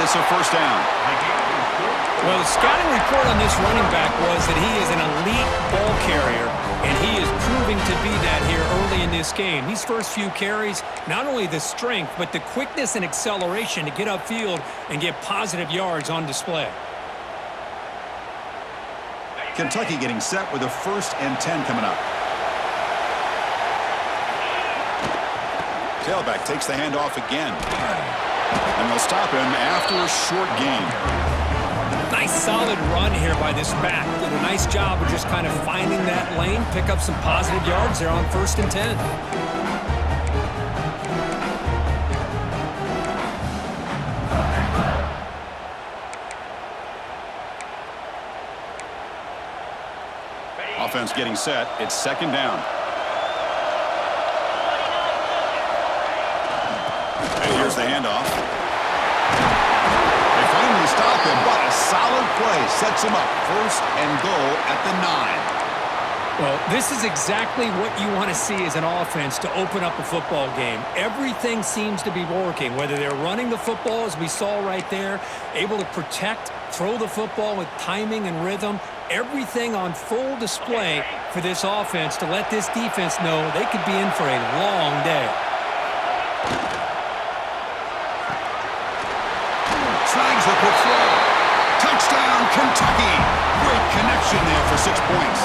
it's a first down. Well, the scouting report on this running back was that he is an elite ball carrier, and he is proving to be that here early in this game. These first few carries, not only the strength, but the quickness and acceleration to get upfield and get positive yards on display. Kentucky getting set with a 1st and 10 coming up. Tailback takes the handoff again. And they'll stop him after a short gain. Nice solid run here by this back. Did a nice job of just kind of finding that lane, pick up some positive yards there on 1st and 10. Offense getting set. It's 2nd down. And here's the handoff. They finally stop him, but a solid play sets him up. 1st and goal at the 9. Well, this is exactly what you want to see as an offense to open up a football game. Everything seems to be working, whether they're running the football, as we saw right there, able to protect, throw the football with timing and rhythm. Everything on full display for this offense to let this defense know they could be in for a long day. Flags the quick throw. Touchdown, Kentucky. Great connection there for 6 points.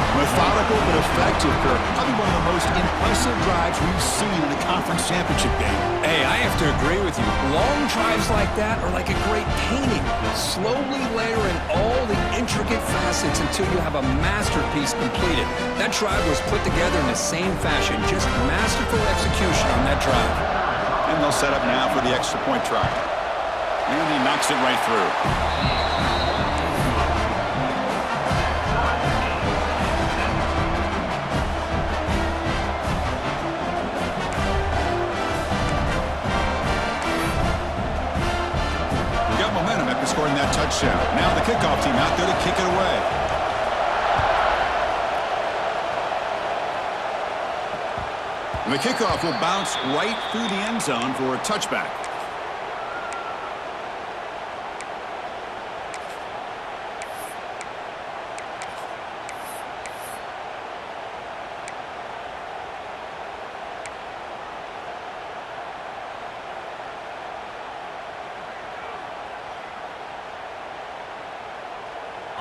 Methodical but effective, Kirk. Probably one of the most impressive drives we've seen in a conference championship game. Hey, I have to agree with you. Long drives like that are like a great painting. Slowly layering all the intricate facets until you have a masterpiece completed. That drive was put together in the same fashion. Just masterful execution on that drive. And they'll set up now for the extra point try. And he knocks it right through. Momentum after scoring that touchdown. Now the kickoff team out there to kick it away. And the kickoff will bounce right through the end zone for a touchback.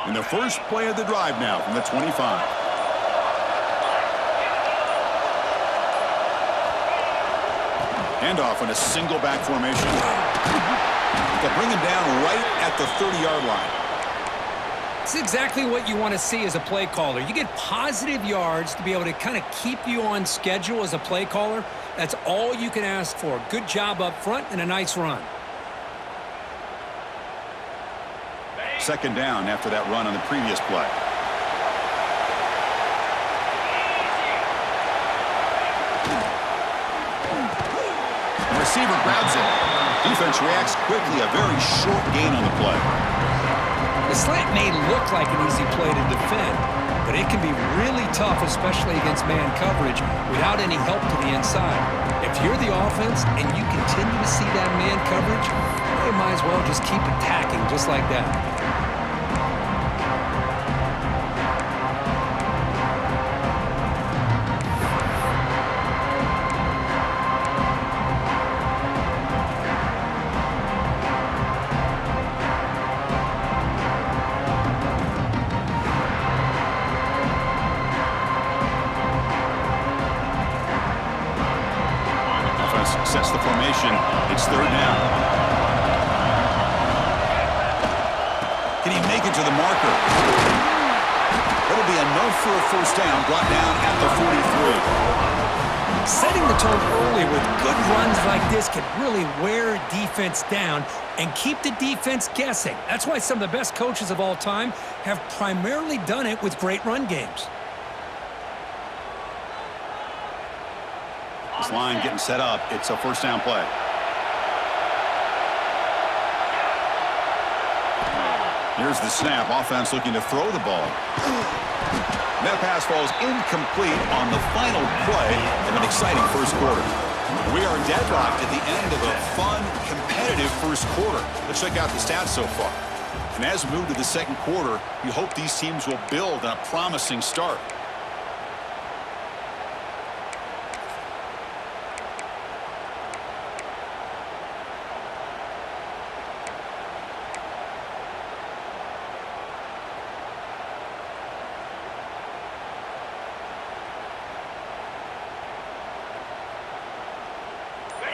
And the first play of the drive now from the 25. Handoff in a single back formation. They'll bring him down right at the 30-yard line. It's exactly what you want to see as a play caller. You get positive yards to be able to kind of keep you on schedule as a play caller. That's all you can ask for. Good job up front and a nice run. 2nd down after that run on the previous play. The receiver grabs it. Defense reacts quickly. A very short gain on the play. The slant may look like an easy play to defend, but it can be really tough, especially against man coverage, without any help to the inside. If you're the offense and you continue to see that man coverage, you might as well just keep attacking just like that. Sets the formation. It's 3rd down. Can he make it to the marker? It'll be enough for a first down, brought down at the 43. Setting the tone early with good runs like this can really wear a defense down and keep the defense guessing. That's why some of the best coaches of all time have primarily done it with great run games. This line getting set up. It's a first down play. Here's the snap. Offense looking to throw the ball. That pass falls incomplete on the final play of an exciting first quarter. We are deadlocked at the end of a fun, competitive first quarter. Let's check out the stats so far. And as we move to the second quarter, you hope these teams will build on a promising start.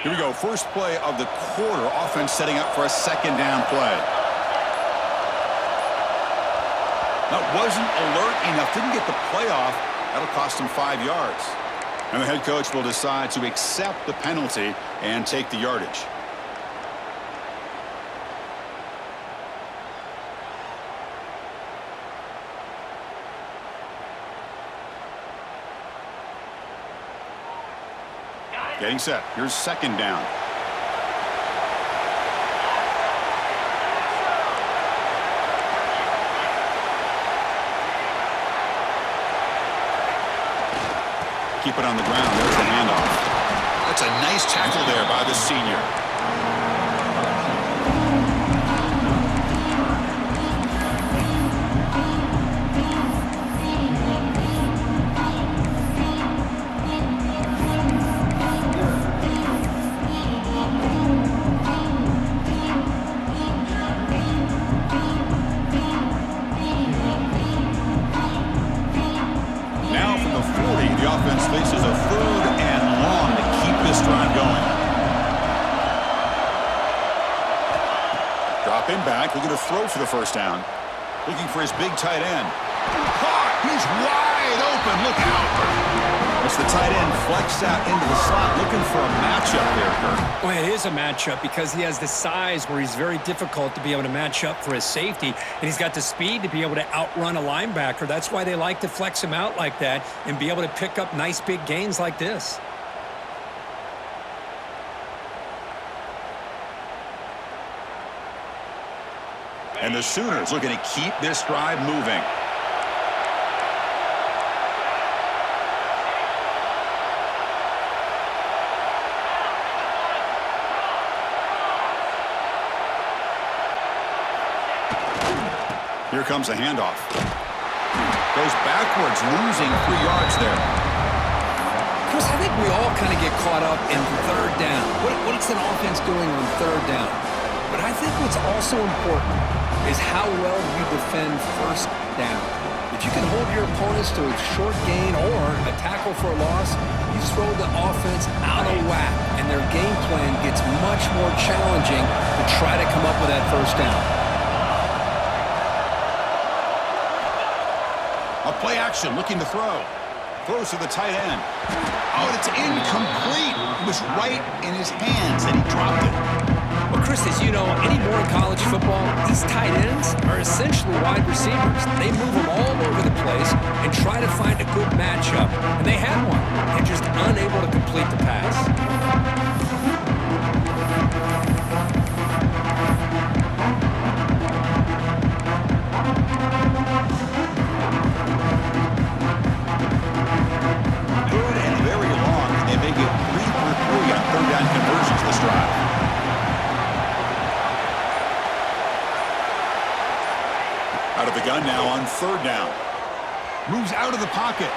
Here we go, first play of the quarter. Offense setting up for a second down play. That wasn't alert enough, didn't get the play off. That'll cost him 5 yards. And the head coach will decide to accept the penalty and take the yardage. Getting set. Here's second down. Keep it on the ground. There's the handoff. That's a nice tackle there by the senior. Faces a third and long to keep this drive going. Dropping back, looking to throw for the first down. Looking for his big tight end. Caught! He's wide open. Look out! As the tight end flexed out into the slot, looking for a matchup there, Kirk. Well, it is a matchup because he has the size where he's very difficult to be able to match up for his safety, and he's got the speed to be able to outrun a linebacker. That's why they like to flex him out like that and be able to pick up nice big gains like this. And the Sooners looking to keep this drive moving. Here comes a handoff. Goes backwards, losing 3 yards there. Chris, I think we all kind of get caught up in third down. What's an offense doing on third down? But I think what's also important is how well you defend first down. If you can hold your opponents to a short gain or a tackle for a loss, you throw the offense out of whack, and their game plan gets much more challenging to try to come up with that first down. A play action, looking to throw. Throws to the tight end. Oh, and it's incomplete. It was right in his hands, and he dropped it. Well, Chris, as you know, anymore in college football, these tight ends are essentially wide receivers. They move them all over the place and try to find a good matchup. And they had one. They're just unable to complete the pass. Out of the gun now on third down. Moves out of the pocket.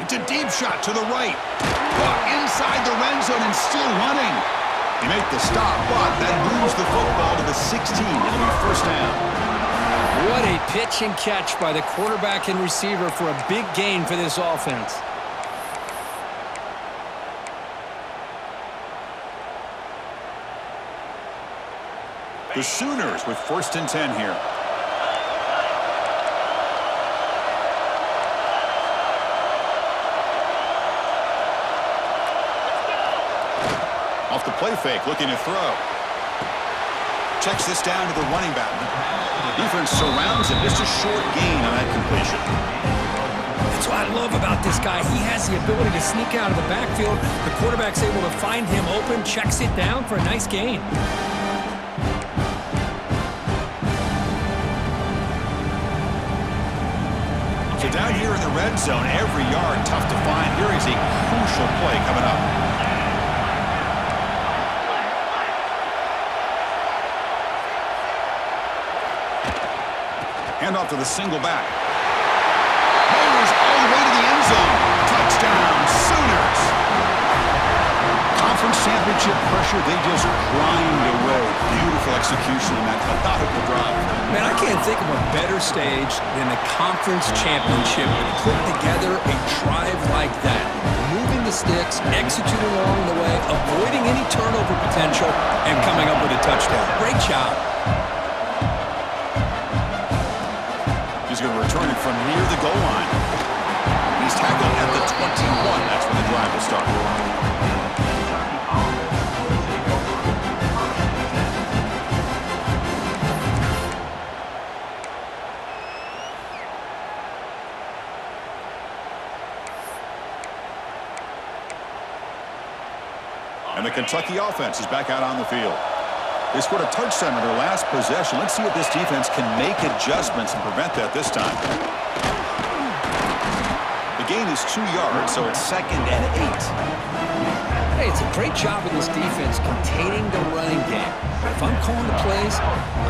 It's a deep shot to the right. Caught inside the red zone and still running. They make the stop, but that moves the football to the 16. It'll be first down. What a pitch and catch by the quarterback and receiver for a big gain for this offense. The Sooners with first and 10 here. Off the play fake, looking to throw. Checks this down to the running back. Defense surrounds him. Just a short gain on that completion. That's what I love about this guy. He has the ability to sneak out of the backfield. The quarterback's able to find him open, checks it down for a nice gain. So down here in the red zone, every yard tough to find. Here is a crucial play coming up. Hand off to the single back. Bears all the way to the end zone. Touchdown, Sooners. Conference championship pressure, they just grind away. Beautiful execution in that methodical drive. Man, I can't think of a better stage than the conference championship to put together a drive like that. Moving the sticks, executing along the way, avoiding any turnover potential, and coming up with a touchdown. Great job. He's going to return it from near the goal line. He's tackled at the 21. That's when the drive will start. And the Kentucky offense is back out on the field. They scored a touchdown on their last possession. Let's see if this defense can make adjustments and prevent that this time. The gain is 2 yards, so it's 2nd and 8. Hey, it's a great job of this defense containing the running game. If I'm calling the plays,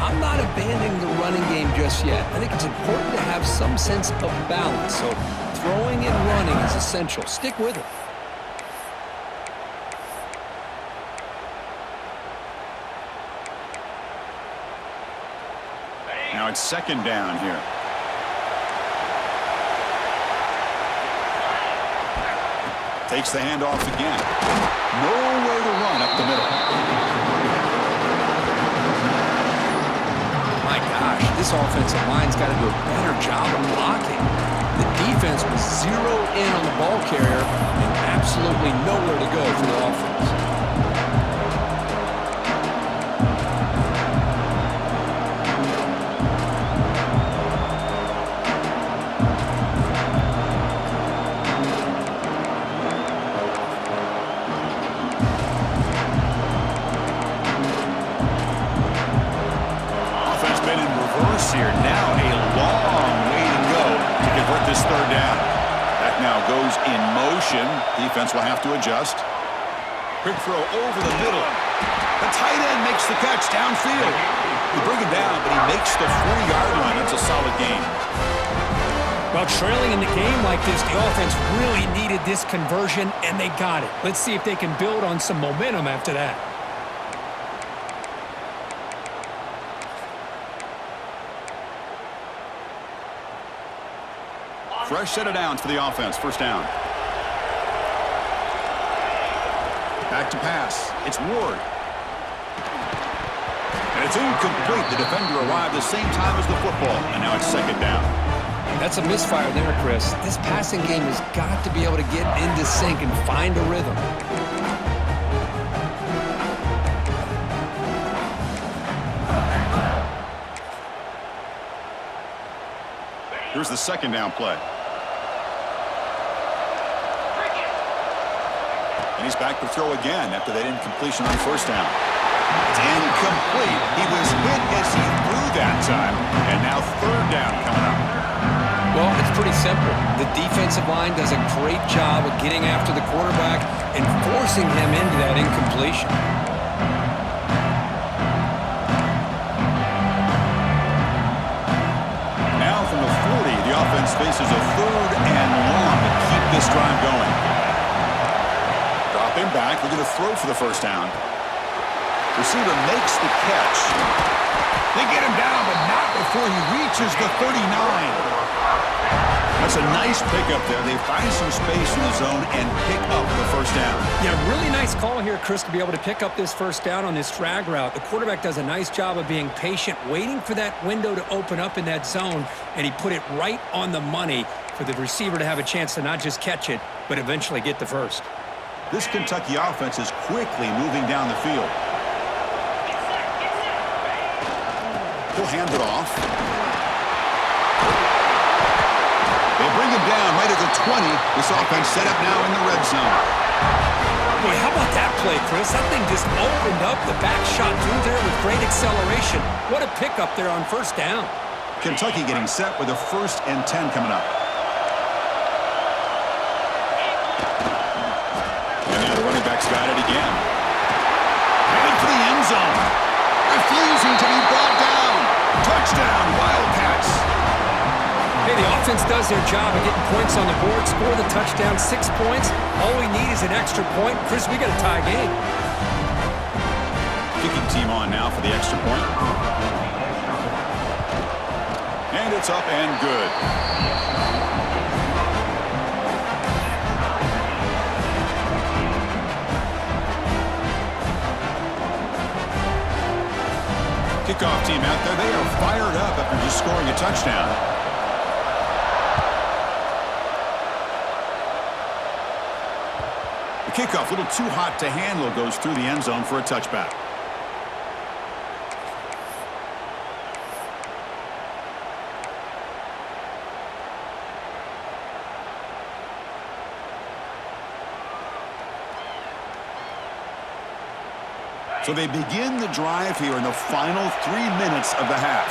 I'm not abandoning the running game just yet. I think it's important to have some sense of balance. So throwing and running is essential. Stick with it. Now it's 2nd down here. Takes the handoff again. Nowhere to run up the middle. My gosh, this offensive line's got to do a better job of blocking. The defense was zeroed in on the ball carrier and absolutely nowhere to go for the offense. Here. Now a long way to go to convert this 3rd down. That now goes in motion. Defense will have to adjust. Quick throw over the middle. The tight end makes the catch downfield. You bring him down, but he makes the 40-yard line. That's a solid gain. Well, trailing in the game like this, the offense really needed this conversion, and they got it. Let's see if they can build on some momentum after that. Fresh set of downs for the offense. 1st down. Back to pass. It's Ward. And it's incomplete. The defender arrived the same time as the football. And now it's 2nd down. That's a misfire there, Chris. This passing game has got to be able to get into sync and find a rhythm. Here's the 2nd down play. And he's back to throw again after that incompletion on 1st down. It's incomplete. He was hit as he threw that time. And now 3rd down coming up. Well, it's pretty simple. The defensive line does a great job of getting after the quarterback and forcing him into that incompletion. Now from the 40, the offense faces a 3rd and long to keep this drive going. Drop him back. We're going to throw for the 1st down. Receiver makes the catch. They get him down, but not before he reaches the 39. That's a nice pickup there. They find some space in the zone and pick up the 1st down. Yeah, really nice call here, Chris, to be able to pick up this 1st down on this drag route. The quarterback does a nice job of being patient, waiting for that window to open up in that zone, and he put it right on the money for the receiver to have a chance to not just catch it, but eventually get the 1st. This Kentucky offense is quickly moving down the field. He'll hand it off. They bring him down right at the 20. This offense set up now in the red zone. Boy, how about that play, Chris? That thing just opened up. The back shot through there with great acceleration. What a pickup there on 1st down. Kentucky getting set with a 1st and 10 coming up. And now the running back's got it again. Headed for the end zone. Refusing to be brought down. Touchdown, Wildcats. defense does their job of getting points on the board, score the touchdown, 6 points. All we need is an extra point. Chris, we got a tie game. Kicking team on now for the extra point. And it's up and good. Kickoff team out there, they are fired up after just scoring a touchdown. The kickoff, a little too hot to handle, goes through the end zone for a touchback. So they begin the drive here in the final 3 minutes of the half.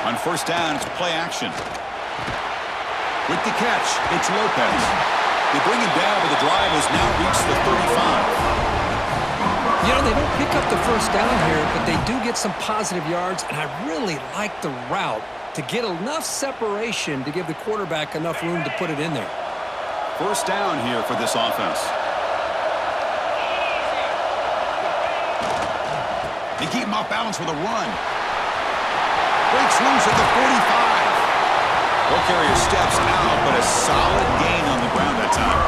On first down, it's play action. With the catch, it's Lopez. They bring him down, but the drive has now reached the 35. You know, they don't pick up the first down here, but they do get some positive yards, and I really like the route to get enough separation to give the quarterback enough room to put it in there. First down here for this offense. They keep him off balance with a run. Breaks loose at the 45. Ball carrier steps out, but a solid gain on the ground that time.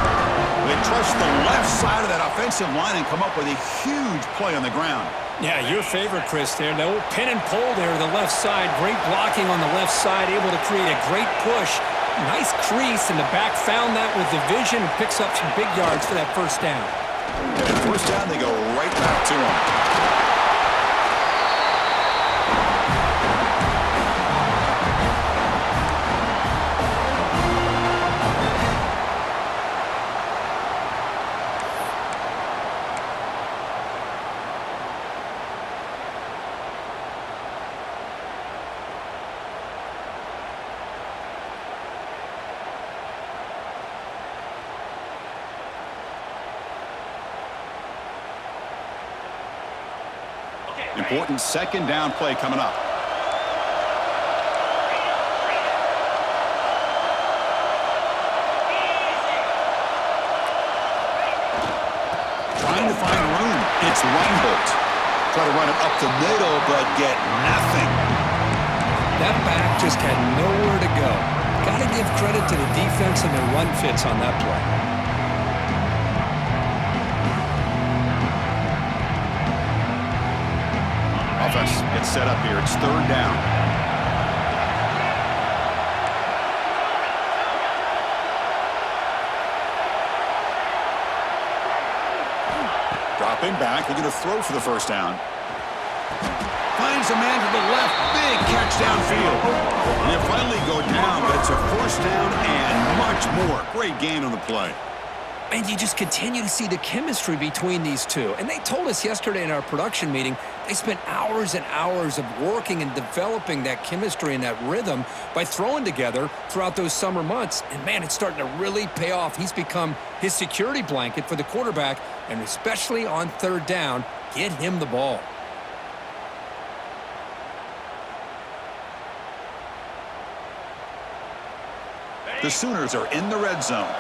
They trust the left side of that offensive line and come up with a huge play on the ground. Yeah, your favorite, Chris, there. The old pin and pull there to the left side. Great blocking on the left side, able to create a great push. Nice crease, and the back found that with the vision and picks up some big yards for that first down. And first down, they go right back to him. Important second down play coming up. Trying to find room. It's Reinbold. Try to run it up the middle, but get nothing. That back just had nowhere to go. Got to give credit to the defense and their run fits on that play. Offense gets set up here. It's third down. Dropping back, looking to throw for the first down. Finds a man to the left. Big catch downfield. And they finally go down, but it's a first down and much more. Great gain on the play. And you just continue to see the chemistry between these two. And they told us yesterday in our production meeting, they spent hours and hours of working and developing that chemistry and that rhythm by throwing together throughout those summer months. And, man, it's starting to really pay off. He's become his security blanket for the quarterback, and especially on third down, get him the ball. The Sooners are in the red zone.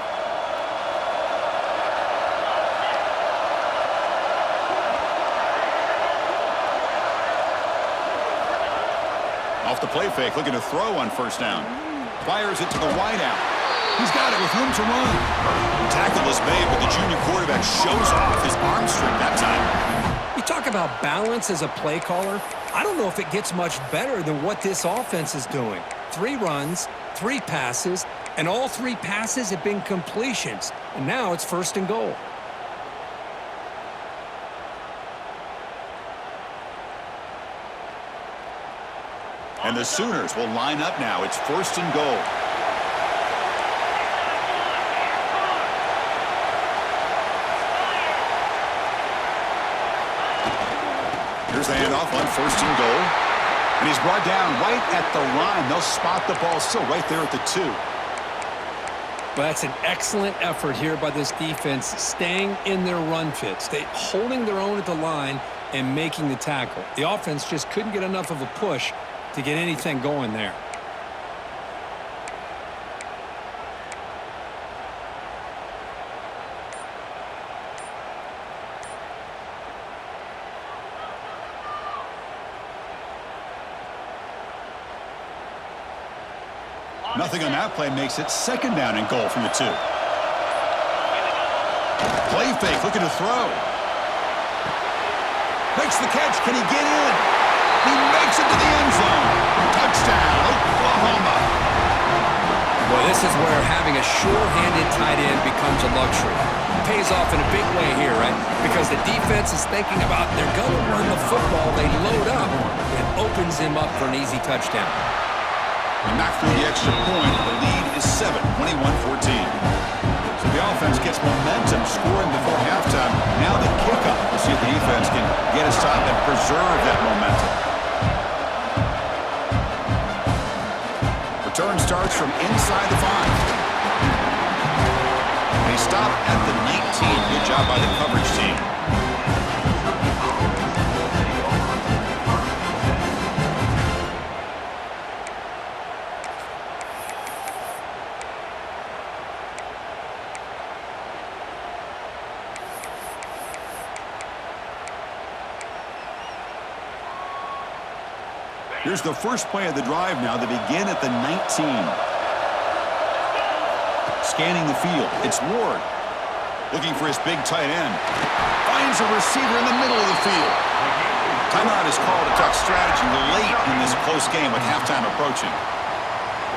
Off the play fake, looking to throw on first down. Fires it to the wideout. He's got it with room to run. Tackle is made, but the junior quarterback shows off his arm strength that time. You talk about balance as a play caller. I don't know if it gets much better than what this offense is doing. 3 runs, 3 passes, and all 3 passes have been completions. And now it's first and goal. And the Sooners will line up now. It's first and goal. Here's the handoff on first and goal. And he's brought down right at the line. They'll spot the ball still right there at the 2. But that's an excellent effort here by this defense, staying in their run fits. They holding their own at the line and making the tackle. The offense just couldn't get enough of a push to get anything going there. Nothing on that play makes it second down and goal from the 2. Play fake, looking to throw. Makes the catch. Can he get in? He makes it to the end zone. Touchdown, Oklahoma. Boy, this is where having a sure-handed tight end becomes a luxury. It pays off in a big way here, right? Because the defense is thinking about they're going to run the football. They load up. It opens him up for an easy touchdown. And knocked through the extra point. The lead is 7, 21-14. So the offense gets momentum, scoring before halftime. Now the kickoff. We'll see if the defense can get a stop and preserve that momentum. Return starts from inside the 5. They stop at the 19. Good job by the coverage team. Here's the first play of the drive now. They begin at the 19. Scanning the field. It's Ward. Looking for his big tight end. Finds a receiver in the middle of the field. Timeout is called to talk strategy late in this close game with halftime approaching.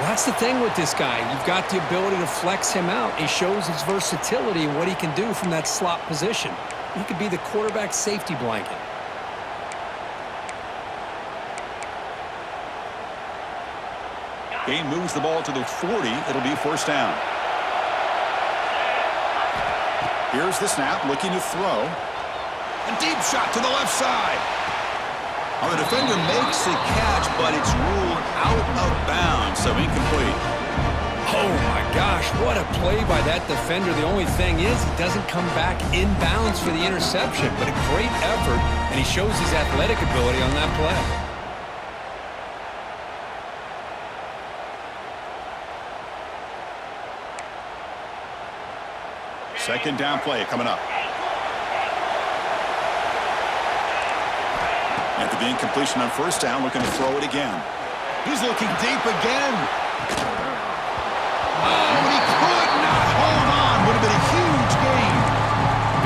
Well, that's the thing with this guy. You've got the ability to flex him out. He shows his versatility and what he can do from that slot position. He could be the quarterback's safety blanket. Game moves the ball to the 40. It'll be first down. Here's the snap, looking to throw. A deep shot to the left side. Well, the defender makes the catch, but it's ruled out of bounds, so incomplete. Oh, my gosh, what a play by that defender. The only thing is he doesn't come back inbounds for the interception, but a great effort, and he shows his athletic ability on that play. Second down play coming up. After the incompletion on first down, looking to throw it again. He's looking deep again. Oh, and he could not hold on. Would have been a huge gain.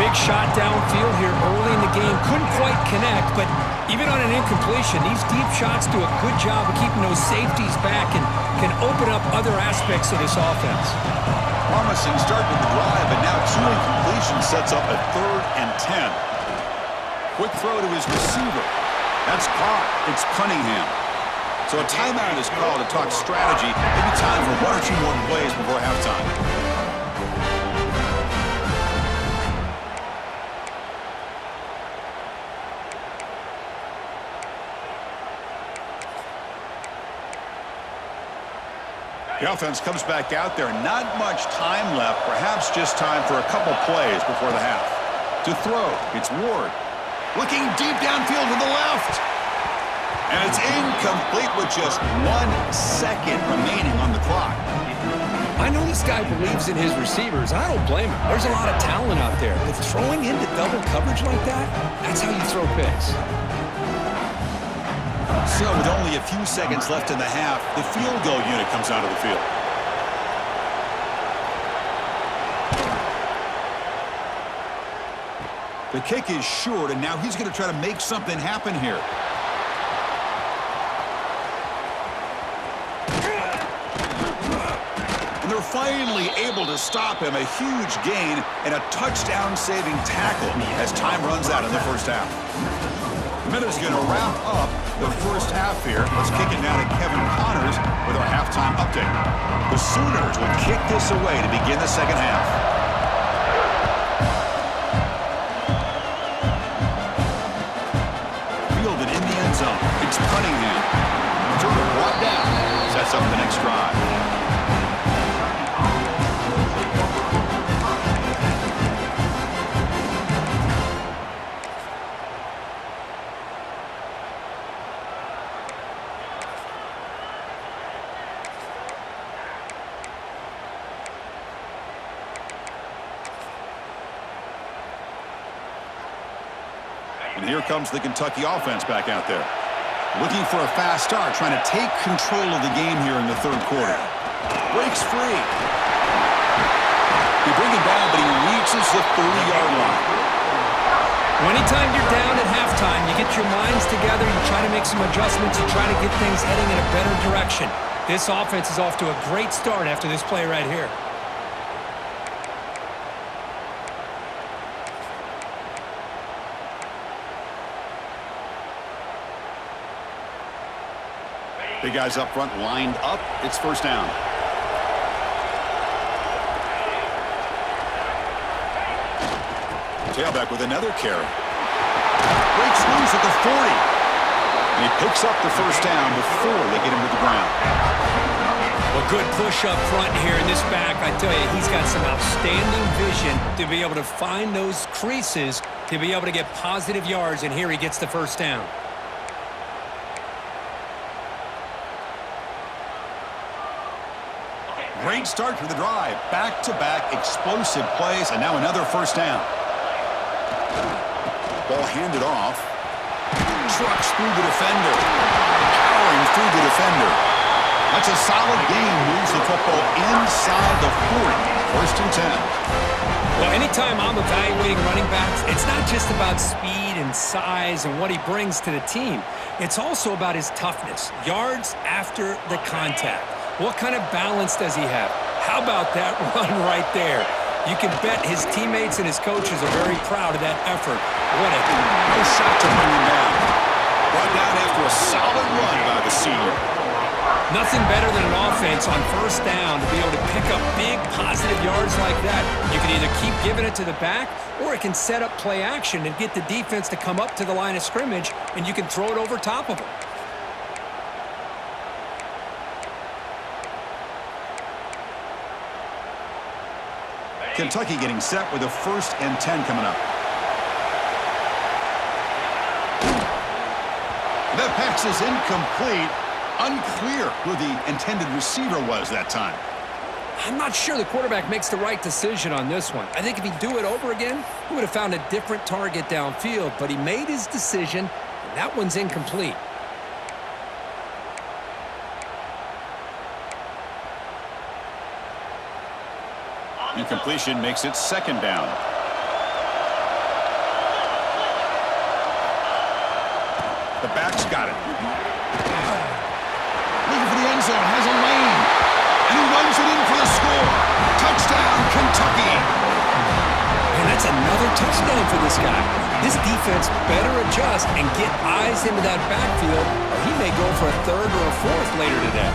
Big shot downfield here early in the game. Couldn't quite connect, but even on an incompletion, these deep shots do a good job of keeping those safeties back and can open up other aspects of this offense. Promising start to the drive, but now 2 incompletions sets up a 3rd and 10. Quick throw to his receiver. That's caught. It's Cunningham. So a timeout is called to talk strategy. Maybe time for 1 or 2 more plays before halftime. The offense comes back out there. Not much time left. Perhaps just time for a couple plays before the half. To throw, it's Ward. Looking deep downfield to the left. And it's incomplete with just 1 second remaining on the clock. I know this guy believes in his receivers. I don't blame him. There's a lot of talent out there. But throwing into double coverage like that, that's how you throw picks. So with only a few seconds left in the half, the field goal unit comes out of the field. The kick is short, and now he's going to try to make something happen here. And they're finally able to stop him. A huge gain and a touchdown-saving tackle as time runs out in the first half. The Minutes going to wrap up the first half here. Let's kick it now to Kevin Connors with our halftime update. The Sooners will kick this away to begin the second half. Fielded in the end zone. It's Cunningham. Turner brought down. Sets up the next drive. And here comes the Kentucky offense back out there. Looking for a fast start, trying to take control of the game here in the third quarter. Breaks free. He brings it down, but he reaches the 30-yard line. Well, anytime you're down at halftime, you get your minds together, you try to make some adjustments, you try to get things heading in a better direction. This offense is off to a great start after this play right here. Big guys up front lined up. It's first down. Tailback with another carry. Breaks loose at the 40. And he picks up the first down before they get him to the ground. Well, good push up front here in this back. I tell you, he's got some outstanding vision to be able to find those creases, to be able to get positive yards, and here he gets the first down. Great start to the drive. Back-to-back explosive plays, and now another first down. Ball handed off. Trucks through the defender. Powering through the defender. That's a solid game. Moves the football inside the 40. First and 10. Well, anytime I'm evaluating running backs, it's not just about speed and size and what he brings to the team. It's also about his toughness. Yards after the contact. What kind of balance does he have? How about that run right there? You can bet his teammates and his coaches are very proud of that effort. What a nice shot to bring him down. Brought down after a solid run by the senior. Nothing better than an offense on first down to be able to pick up big positive yards like that. You can either keep giving it to the back, or it can set up play action and get the defense to come up to the line of scrimmage, and you can throw it over top of them. Kentucky getting set with a 1st and 10 coming up. The pass is incomplete. Unclear who the intended receiver was that time. I'm not sure the quarterback makes the right decision on this one. I think if he'd do it over again, he would have found a different target downfield, but he made his decision, and that one's incomplete. Incompletion makes it 2nd down. The back's got it. Looking for the end zone, has a lane. And he runs it in for the score. Touchdown, Kentucky. And that's another touchdown for this guy. This defense better adjust and get eyes into that backfield, or he may go for a 3rd or a 4th later today.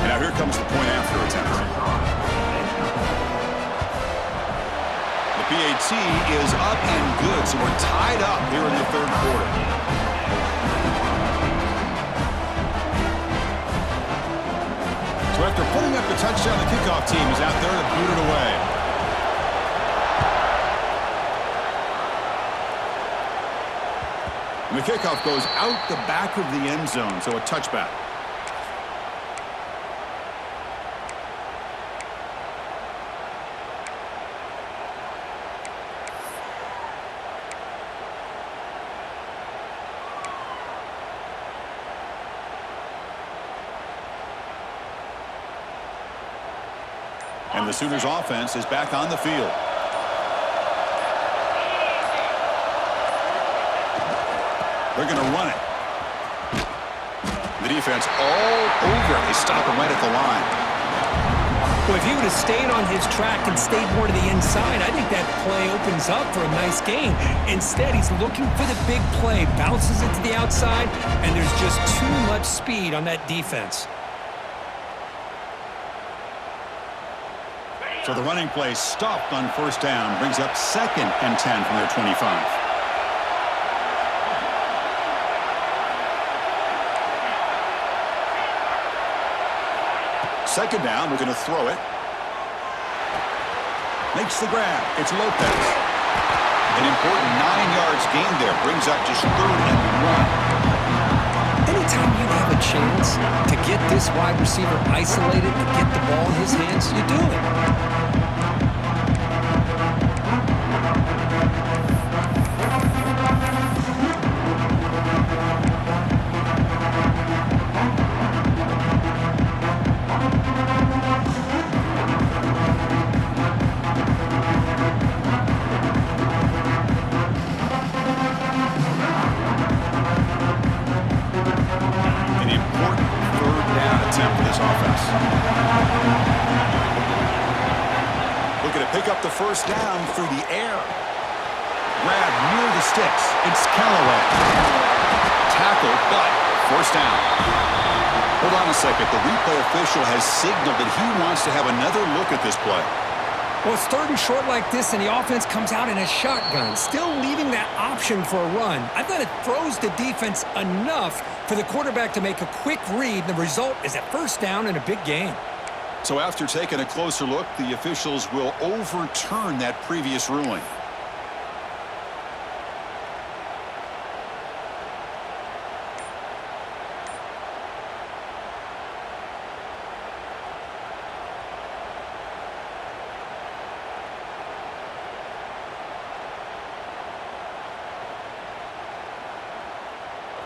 And now here comes the point after attempt. The PAT is up and good, so we're tied up here in the 3rd quarter. So after putting up the touchdown, the kickoff team is out there to boot it away. And the kickoff goes out the back of the end zone, so a touchback. And the Sooners offense is back on the field. They're going to run it. The defense all over. They stop him right at the line. Well, if he would have stayed on his track and stayed more to the inside, I think that play opens up for a nice gain. Instead, he's looking for the big play, bounces it to the outside, and there's just too much speed on that defense. So the running play stopped on 1st down, brings up 2nd and 10 from their 25. Second down, we're going to throw it. Makes the grab. It's Lopez. An important 9 yards gain there. Brings up just 3rd and 1. Anytime you have a chance to get this wide receiver isolated, to get the ball in his hands, you do it. pick up the first down through the air. Grab near the sticks. It's Callaway. Tackle, but first down. Hold on a second. The replay official has signaled that he wants to have another look at this play. Well, it's third and short like this, and the offense comes out in a shotgun, still leaving that option for a run. I thought it throws the defense enough for the quarterback to make a quick read. The result is a first down in a big game. So after taking a closer look, the officials will overturn that previous ruling.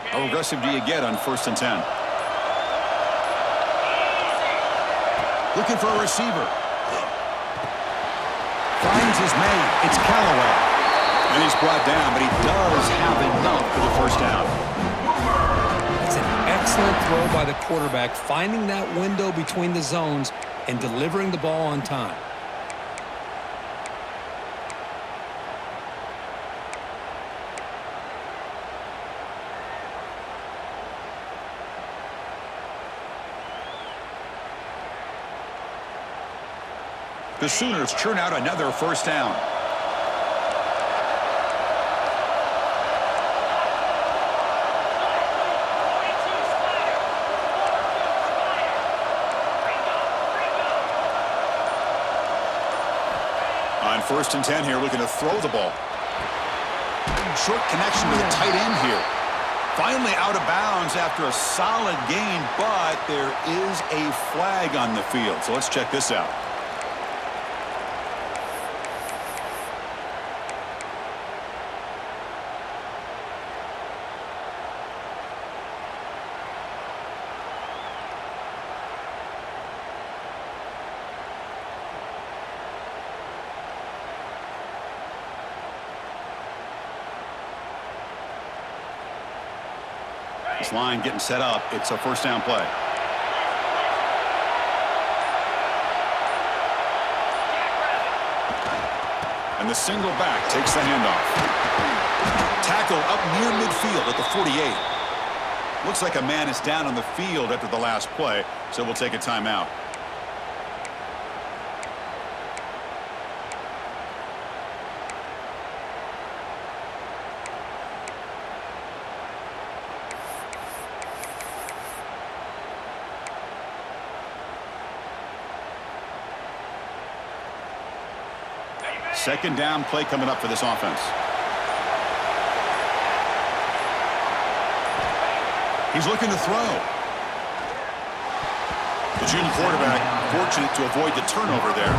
How aggressive do you get on 1st and 10? Looking for a receiver. Finds his man. It's Callaway. And he's brought down, but he does have enough for the first down. It's an excellent throw by the quarterback, finding that window between the zones and delivering the ball on time. The Sooners churn out another first down. On 1st and 10 here, looking to throw the ball. Short connection to the tight end here. Finally out of bounds after a solid gain, but there is a flag on the field. So let's check this out. This line getting set up. It's a first down play. And the single back takes the handoff. Tackle up near midfield at the 48. Looks like a man is down on the field after the last play, so we'll take a timeout. Second down play coming up for this offense. He's looking to throw. The junior quarterback fortunate to avoid the turnover there.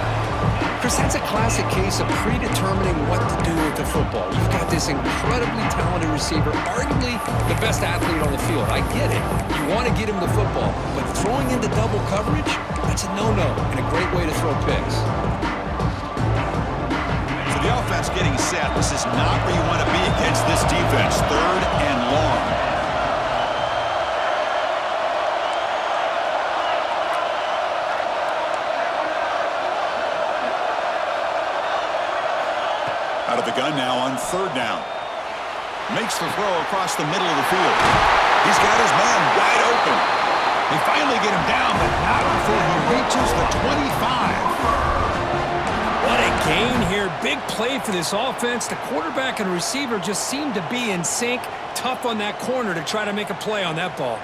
Chris, that's a classic case of predetermining what to do with the football. You've got this incredibly talented receiver, arguably the best athlete on the field. I get it. You want to get him the football, but throwing into double coverage, that's a no-no and a great way to throw picks. The offense getting set. This is not where you want to be against this defense. 3rd and long. Out of the gun now on 3rd down. Makes the throw across the middle of the field. He's got his man wide open. They finally get him down, but not before he reaches the 25. What a gain here. Big play for this offense. The quarterback and receiver just seem to be in sync. Tough on that corner to try to make a play on that ball.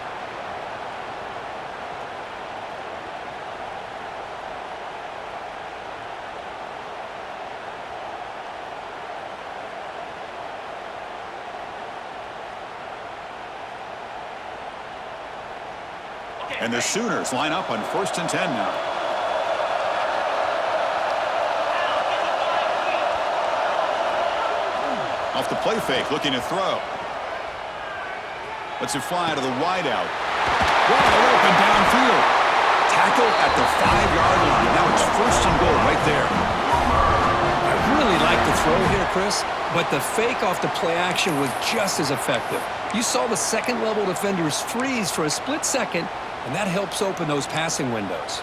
And the Sooners line up on 1st and 10 now. Off the play fake, looking to throw. Lets it fly to the wideout. Wide open downfield. Tackle at the 5-yard line. Now it's 1st and goal right there. I really like the throw here, Chris, but the fake off the play action was just as effective. You saw the second-level defenders freeze for a split second, and that helps open those passing windows.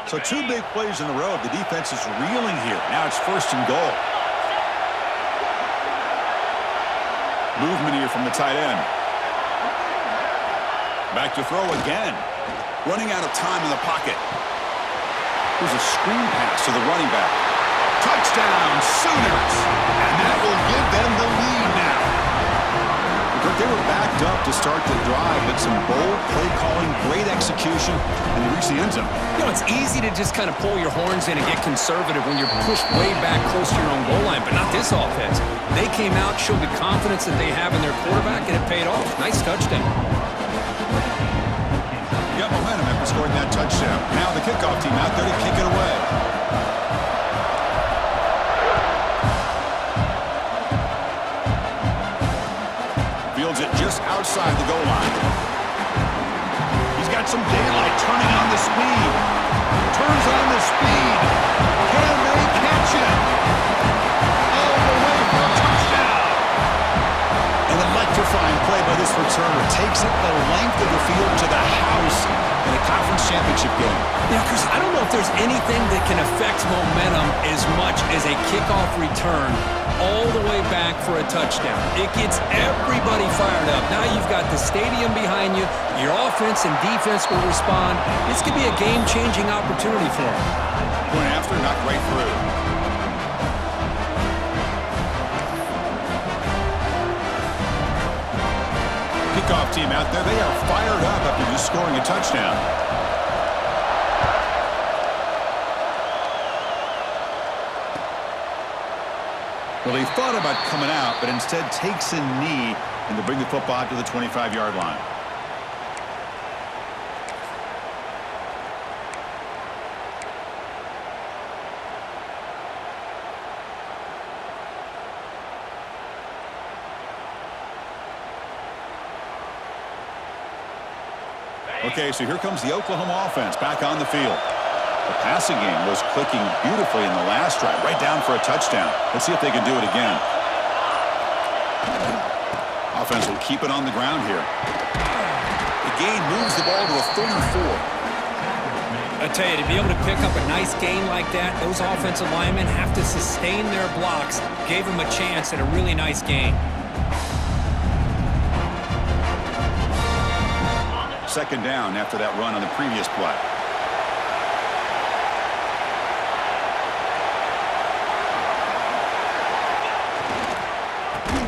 So 2 big plays in a row. The defense is reeling here. Now it's 1st and goal. Movement here from the tight end. Back to throw again. Running out of time in the pocket. Here's a screen pass to the running back. Touchdown, Sooners! And that will give them the lead now. They were backed up to start the drive, but some bold play calling, great execution, and they reached the end zone. You know, it's easy to just kind of pull your horns in and get conservative when you're pushed way back close to your own goal line, but not this offense. They came out, showed the confidence that they have in their quarterback, and it paid off. Nice touchdown. Got momentum after scoring that touchdown. Now the kickoff team out there to kick it away. Fields it just outside the goal line. He's got some daylight, turning on the speed. Turns on the speed. Can they catch it? All the way for a touchdown. An electrifying play by this returner. Takes it the length of the field to the house in a conference championship game. Yeah, Chris, I don't know if there's anything that can affect momentum as much as a kickoff return all the way back for a touchdown. It gets everybody fired up. Now you've got the stadium behind you. Your offense and defense will respond. This could be a game-changing opportunity for them. Point after, knocked right through. Kickoff team out there. They are fired up after just scoring a touchdown. Well, he thought about coming out, but instead takes a knee and to bring the football to the 25-yard line. Okay, so here comes the Oklahoma offense back on the field. The passing game was clicking beautifully in the last drive, right down for a touchdown. Let's see if they can do it again. Offense will keep it on the ground here. The gain moves the ball to a 34. I tell you, to be able to pick up a nice gain like that, those offensive linemen have to sustain their blocks. Gave them a chance at a really nice gain. 2nd down after that run on the previous play.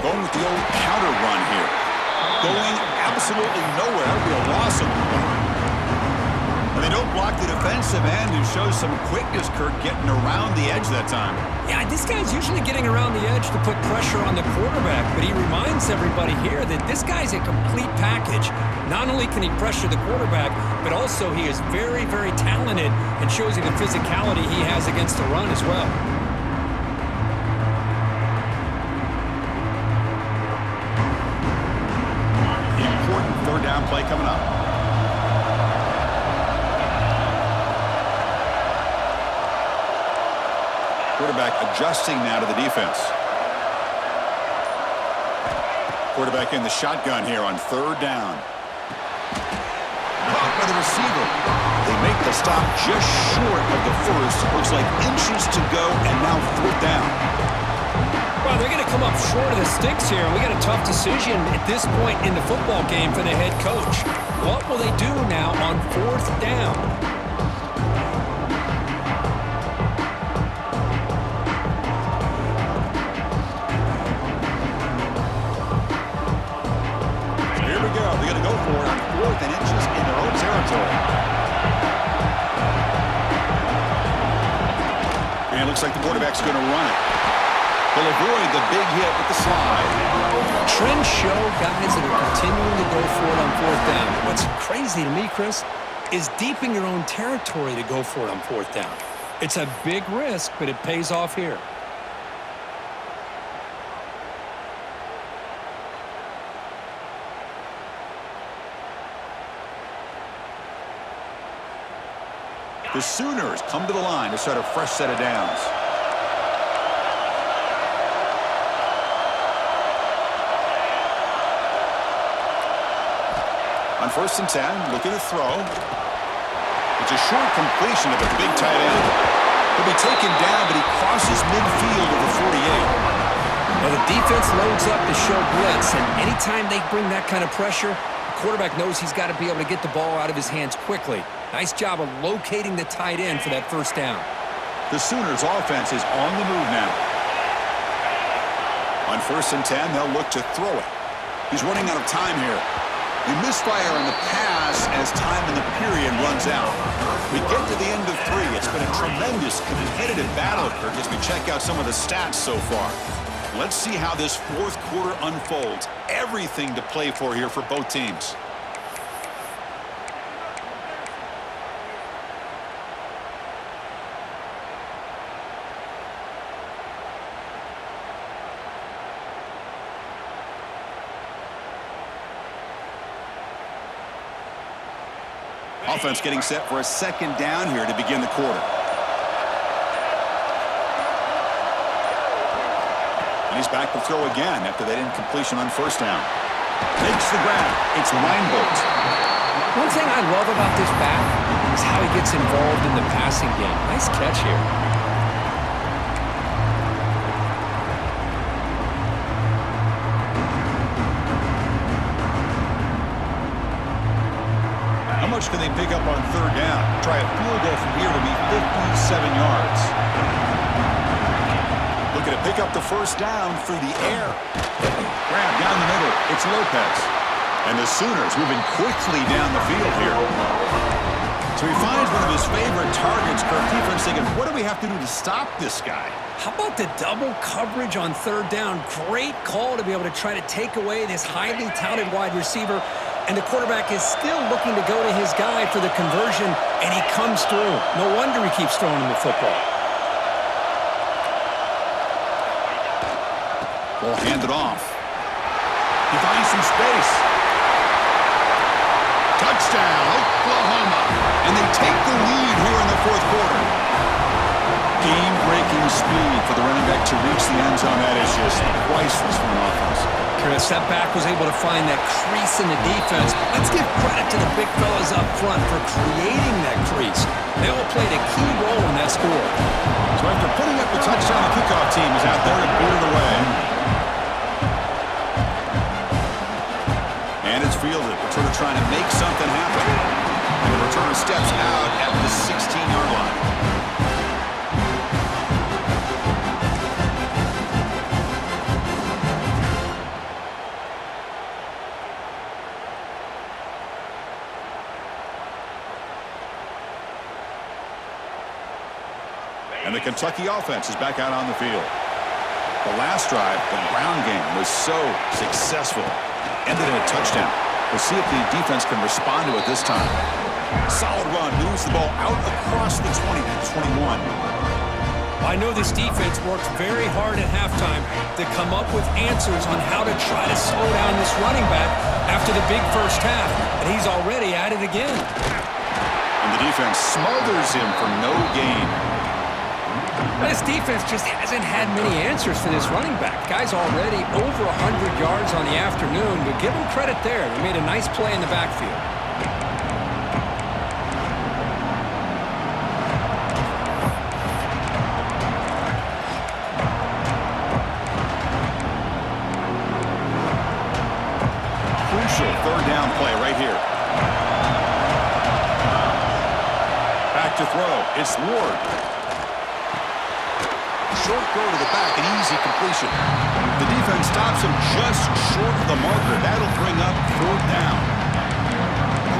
Going with the old counter run here. Going absolutely nowhere. Real loss of the ball. And they don't block the defensive end, who shows some quickness, Kurt, getting around the edge that time. Yeah, this guy's usually getting around the edge to put pressure on the quarterback, but he reminds everybody here that this guy's a complete package. Not only can he pressure the quarterback, but also he is very, very talented and shows you the physicality he has against the run as well. Important 3rd down play coming up. Quarterback adjusting now to the defense. Quarterback in the shotgun here on 3rd down. Caught by the receiver. They make the stop just short of the first. Looks like inches to go, and now 4th down. Well, they're going to come up short of the sticks here. We got a tough decision at this point in the football game for the head coach. What will they do now on 4th down? Here we go. They're going to go for it on 4th and inches in their own territory. And it looks like the quarterback's going to run it. He'll avoid the big hit with the slide. Trends show guys that are continuing to go for it on 4th down. What's crazy to me, Chris, is deep in your own territory to go for it on 4th down. It's a big risk, but it pays off here. The Sooners come to the line to start a fresh set of downs. On 1st and 10, looking to throw. It's a short completion of a big tight end. He'll be taken down, but he crosses midfield of the 48. Well, the defense loads up to show blitz, and anytime they bring that kind of pressure, the quarterback knows he's got to be able to get the ball out of his hands quickly. Nice job of locating the tight end for that first down. The Sooners' offense is on the move now. On 1st and 10, they'll look to throw it. He's running out of time here. You misfire on the pass as time in the period runs out. We get to the end of 3. It's been a tremendous competitive battle, Kirk, as we check out some of the stats so far. Let's see how this fourth quarter unfolds. Everything to play for here for both teams. Offense getting set for a second down here to begin the quarter. And he's back to throw again after that incompletion on 1st down. Takes the grab. It's Reinbold. One thing I love about this back is how he gets involved in the passing game. Nice catch here. How much can they pick up on 3rd down? Try a field goal from here to be 57 yards. Looking to pick up the 1st down through the air. Grab down the middle. It's Lopez. And the Sooners moving quickly down the field here. So he finds one of his favorite targets. Kirk defense thinking, what do we have to do to stop this guy? How about the double coverage on 3rd down? Great call to be able to try to take away this highly touted wide receiver. And the quarterback is still looking to go to his guy for the conversion, and he comes through. No wonder he keeps throwing him the football. Ball handed off. He finds some space. Touchdown, Oklahoma. And they take the lead here in the 4th quarter. Game-breaking speed for the running back to reach the end zone. That is just priceless for an offense. Chris, that back was able to find that crease in the defense. Let's give credit to the big fellas up front for creating that crease. They all played a key role in that score. So after putting up the touchdown, the kickoff team is out there to boot it away. And it's fielded. Returner trying to make something happen. And the returner steps out at the 16-yard line. And the Kentucky offense is back out on the field. The last drive, the ground game, was so successful. Ended in a touchdown. We'll see if the defense can respond to it this time. Solid run. Moves the ball out across the 20 to 21. I know this defense worked very hard at halftime to come up with answers on how to try to slow down this running back after the big first half. And he's already at it again. And the defense smothers him for no gain. This defense just hasn't had many answers for this running back. Guy's already over 100 yards on the afternoon, but give him credit there. He made a nice play in the backfield. Crucial 3rd down play right here. Back to throw. It's Ward. Short throw to the back, an easy completion. The defense stops him just short of the marker. That'll bring up 4th down.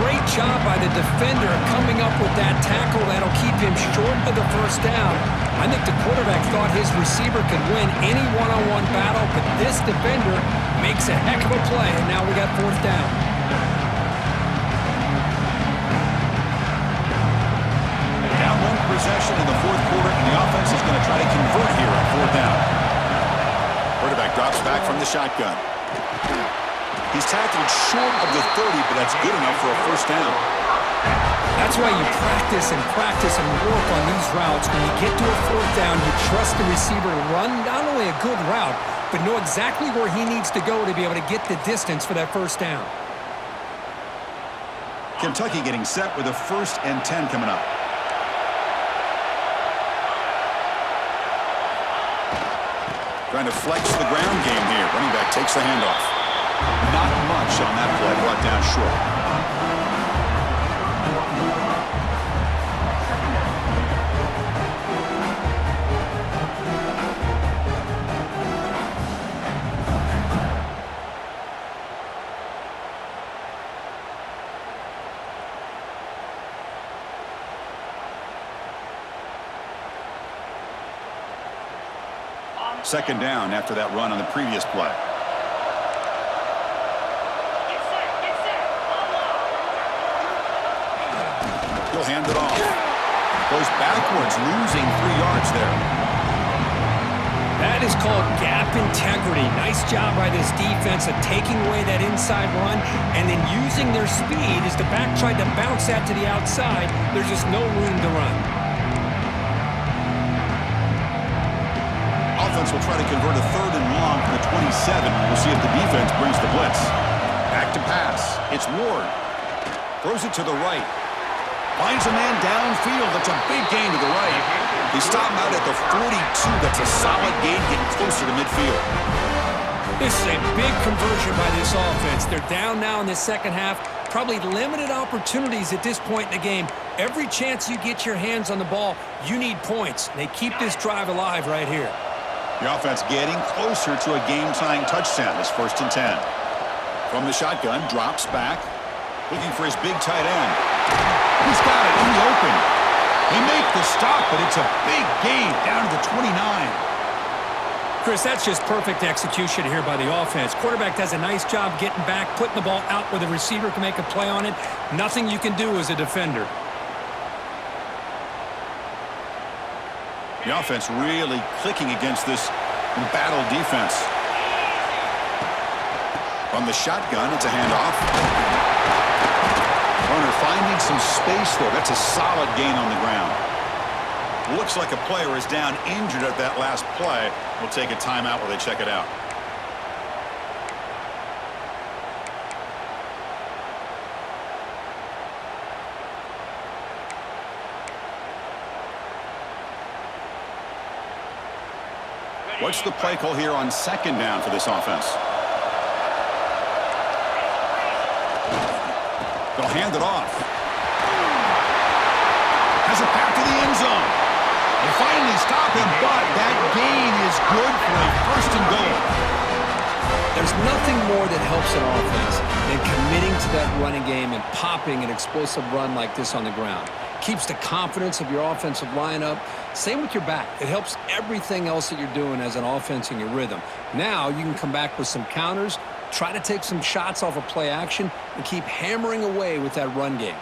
Great job by the defender coming up with that tackle that'll keep him short of the 1st down. I think the quarterback thought his receiver could win any one-on-one battle, but this defender makes a heck of a play, and now we got 4th down. Down 1 possession in the 4th quarter, and the offense is going to try to convert here on 4th down. Quarterback drops back from the shotgun. He's tackled short of the 30, but that's good enough for a 1st down. That's why you practice and work on these routes. When you get to a 4th down, you trust the receiver to run not only a good route, but know exactly where he needs to go to be able to get the distance for that 1st down. Kentucky getting set with a 1st and 10 coming up. Trying to flex the ground game here. Running back takes the handoff. Not much on that play, brought down short. Second down after that run on the previous play. He'll hand it off. Goes backwards, losing 3 yards there. That is called gap integrity. Nice job by this defense of taking away that inside run and then using their speed as the back tried to bounce that to the outside. There's just no room to run. Offense will try to convert a 3rd and long from the 27. We'll see if the defense brings the blitz. Back to pass. It's Ward. Throws it to the right. Finds a man downfield. That's a big gain to the right. They stop him out at the 42. That's a solid gain, getting closer to midfield. This is a big conversion by this offense. They're down now in the second half. Probably limited opportunities at this point in the game. Every chance you get your hands on the ball, you need points. They keep this drive alive right here. The offense getting closer to a game-tying touchdown. This 1st and 10. From the shotgun, drops back. Looking for his big tight end. He's got it in the open. They make the stop, but it's a big gain down to the 29. Chris, that's just perfect execution here by the offense. Quarterback does a nice job getting back, putting the ball out where the receiver can make a play on it. Nothing you can do as a defender. The offense really clicking against this embattled defense. From the shotgun, it's a handoff. Runner finding some space there. That's a solid gain on the ground. Looks like a player is down injured at that last play. We'll take a timeout while they check it out. What's the play call here on 2nd down for this offense? They'll hand it off. Has a path to the end zone. They finally stop him, but that gain is good for a 1st and goal. There's nothing more that helps an offense than committing to that running game and popping an explosive run like this on the ground. Keeps the confidence of your offensive lineup. Same with your back. It helps everything else that you're doing as an offense in your rhythm. Now you can come back with some counters, try to take some shots off of play action, and keep hammering away with that run game.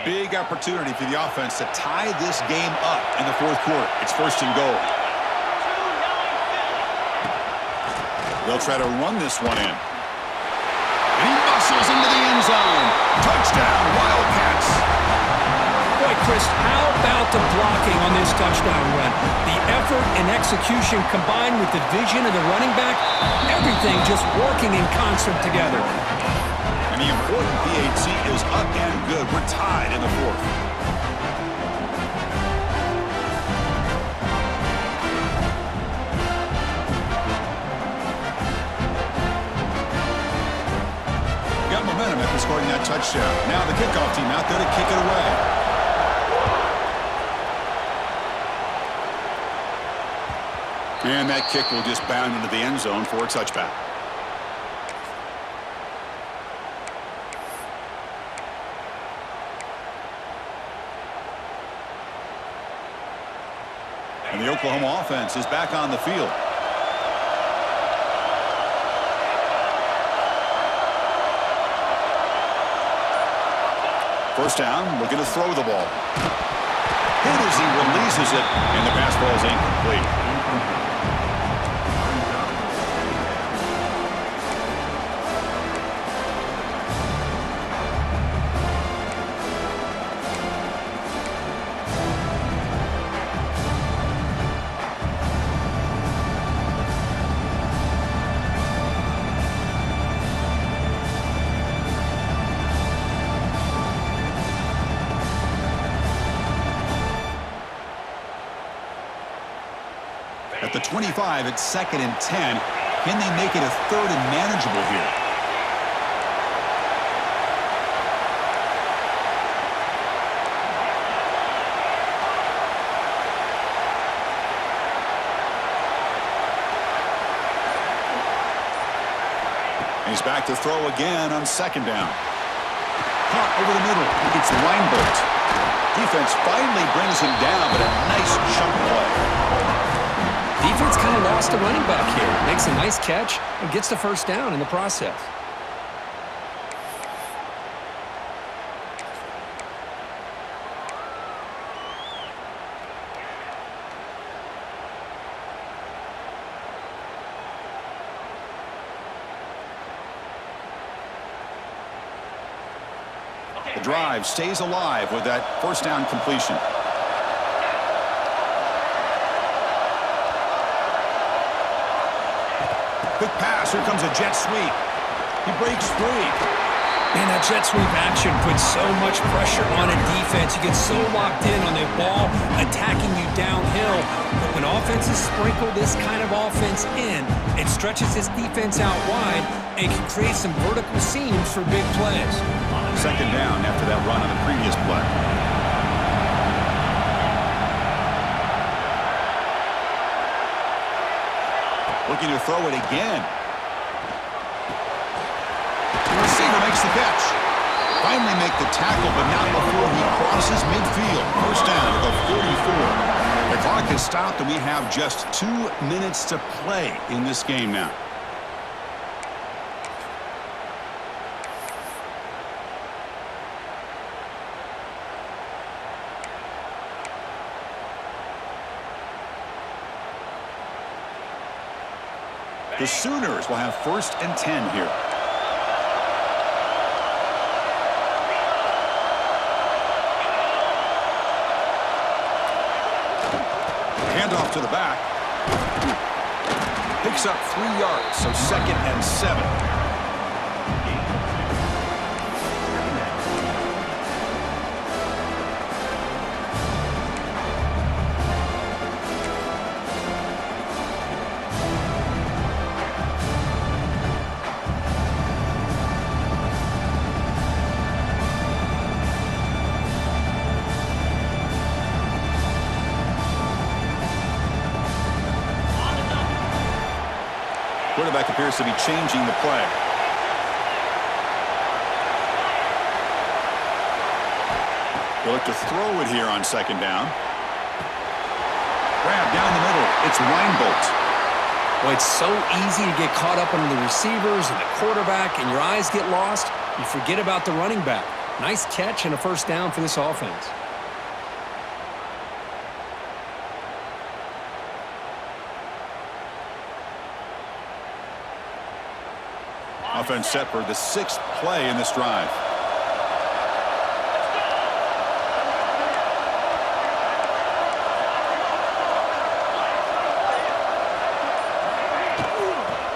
Big opportunity for the offense to tie this game up in the 4th quarter. It's 1st and goal. They'll try to run this one in. And he muscles into the end zone. Touchdown, Wildcats. Boy, Chris, how about the blocking on this touchdown run? The effort and execution combined with the vision of the running back, everything just working in concert together. And the important PAT is up and good. We're tied in the 4th. Got momentum after scoring that touchdown. Now the kickoff team out there to kick it away. And that kick will just bound into the end zone for a touchback. And the Oklahoma offense is back on the field. First down, looking to throw the ball. Hit as he releases it, and the pass ball is incomplete. 25 at 2nd and 10. Can they make it a 3rd and manageable here? He's back to throw again on 2nd down. Caught over the middle. It's Weinbolt. Defense finally brings him down, but a nice chunk play. Defense kind of lost a running back here. Makes a nice catch and gets the first down in the process. The drive stays alive with that first down completion. Quick pass. Here comes a jet sweep. He breaks free. Man, that jet sweep action puts so much pressure on a defense. You get so locked in on the ball attacking you downhill. But when offenses sprinkle this kind of offense in, it stretches this defense out wide and can create some vertical seams for big plays. 2nd down after that run on the previous play. Looking to throw it again. The receiver makes the catch. Finally make the tackle, but not before he crosses midfield. First down at the 44. The clock has stopped, and we have just 2 minutes to play in this game now. The Sooners will have 1st and 10 here. Handoff to the back. Picks up 3 yards, so 2nd and 7. Quarterback appears to be changing the play. They'll look to throw it here on 2nd down. Grab down the middle. It's Weinbolt. Well, it's so easy to get caught up under the receivers and the quarterback, and your eyes get lost. You forget about the running back. Nice catch and a first down for this offense. Offense set for the 6th play in this drive.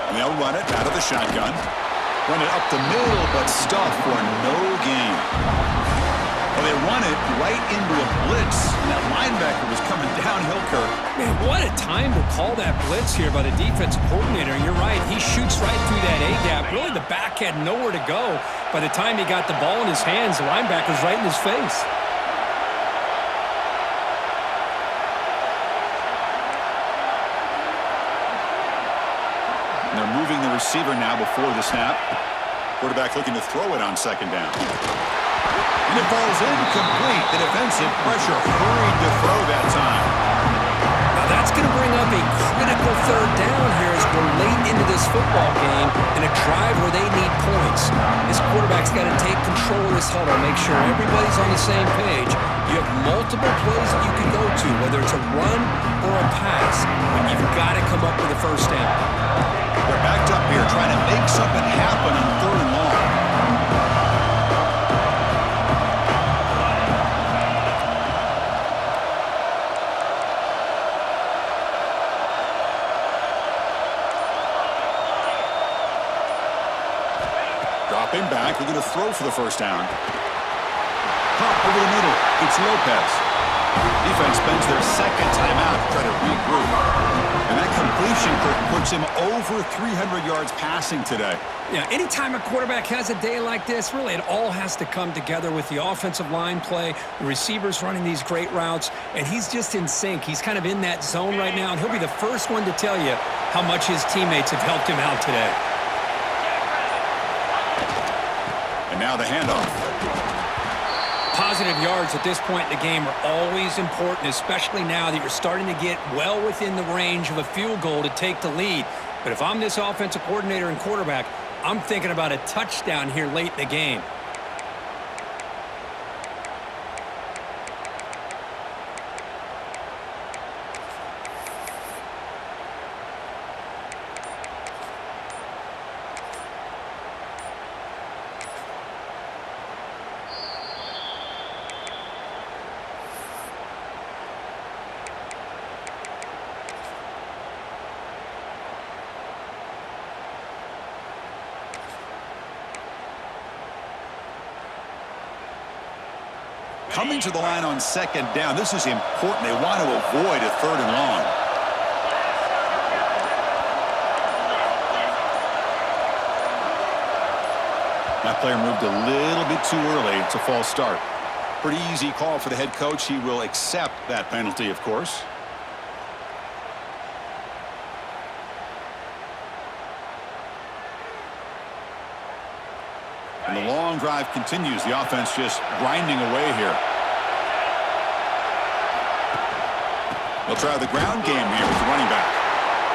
And they'll run it out of the shotgun. Run it up the middle, but stuffed for no gain. Well, they run it right into a blitz. And that linebacker was coming downhill, Kirk. Man, what a time to call that blitz here by the defensive coordinator. And you're right, he shoots right through that A-gap. Really, the back had nowhere to go. By the time he got the ball in his hands, the linebacker's right in his face. And they're moving the receiver now before the snap. Quarterback looking to throw it on 2nd down. And it falls incomplete. The defensive pressure hurried to throw that time. Now that's going to bring up a critical 3rd down here as we're late into this football game in a drive where they need points. This quarterback's got to take control of this huddle, make sure everybody's on the same page. You have multiple plays that you can go to, whether it's a run or a pass, but you've got to come up with a first down. They're backed up here trying to make something happen on 3rd and long. Dropping back, we're going to throw for the first down. Pop over the middle. It's Lopez. Defense spends their second timeout to try to regroup. And that completion puts him over 300 yards passing today. Yeah, anytime a quarterback has a day like this, really it all has to come together with the offensive line play, the receivers running these great routes, and he's just in sync. He's kind of in that zone right now, and he'll be the first one to tell you how much his teammates have helped him out today. And now the handoff. Positive yards at this point in the game are always important, especially now that you're starting to get well within the range of a field goal to take the lead. But if I'm this offensive coordinator and quarterback, I'm thinking about a touchdown here late in the game. Coming to the line on second down. This is important. They want to avoid a third and long. That player moved a little bit too early. It's a false start. Pretty easy call for the head coach. He will accept that penalty, of course. And the long drive continues. The offense just grinding away here. They'll try the ground game here with the running back.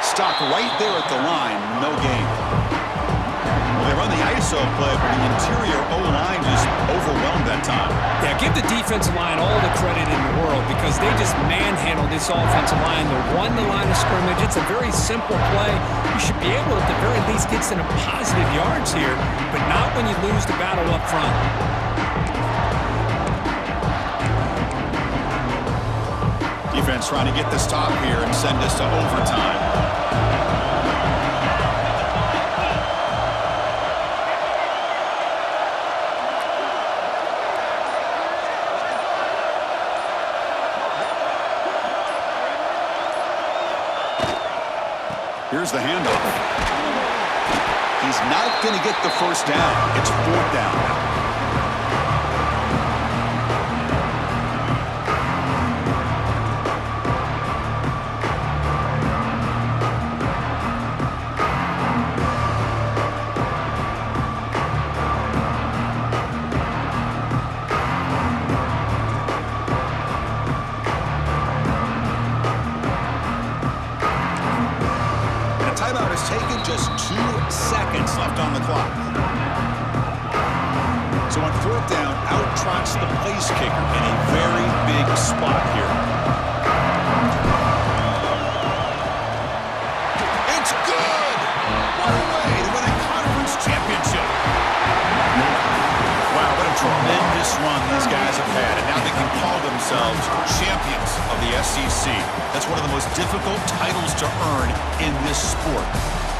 Stopped right there at the line. No gain. Well, they run the ISO play, but the interior O-line just overwhelmed that time. Yeah, give the defensive line all the credit in the world because they just manhandled this offensive line. They won the line of scrimmage. It's a very simple play. You should be able, at the very least, get some positive yards here, but not when you lose the battle up front. Defense trying to get the stop here and send us to overtime. Here's the handoff. He's not going to get the first down. It's fourth down now. Taken just 2 seconds left on the clock. So on fourth down, out trots the place kicker in a very big spot here. It's good! What a way to win a conference championship. Wow, what a tremendous run these guys have had, and now they can call themselves champions of the SEC. That's one of the most difficult titles to earn in this sport.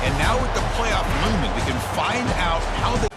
And now with the playoff looming, we can find out how they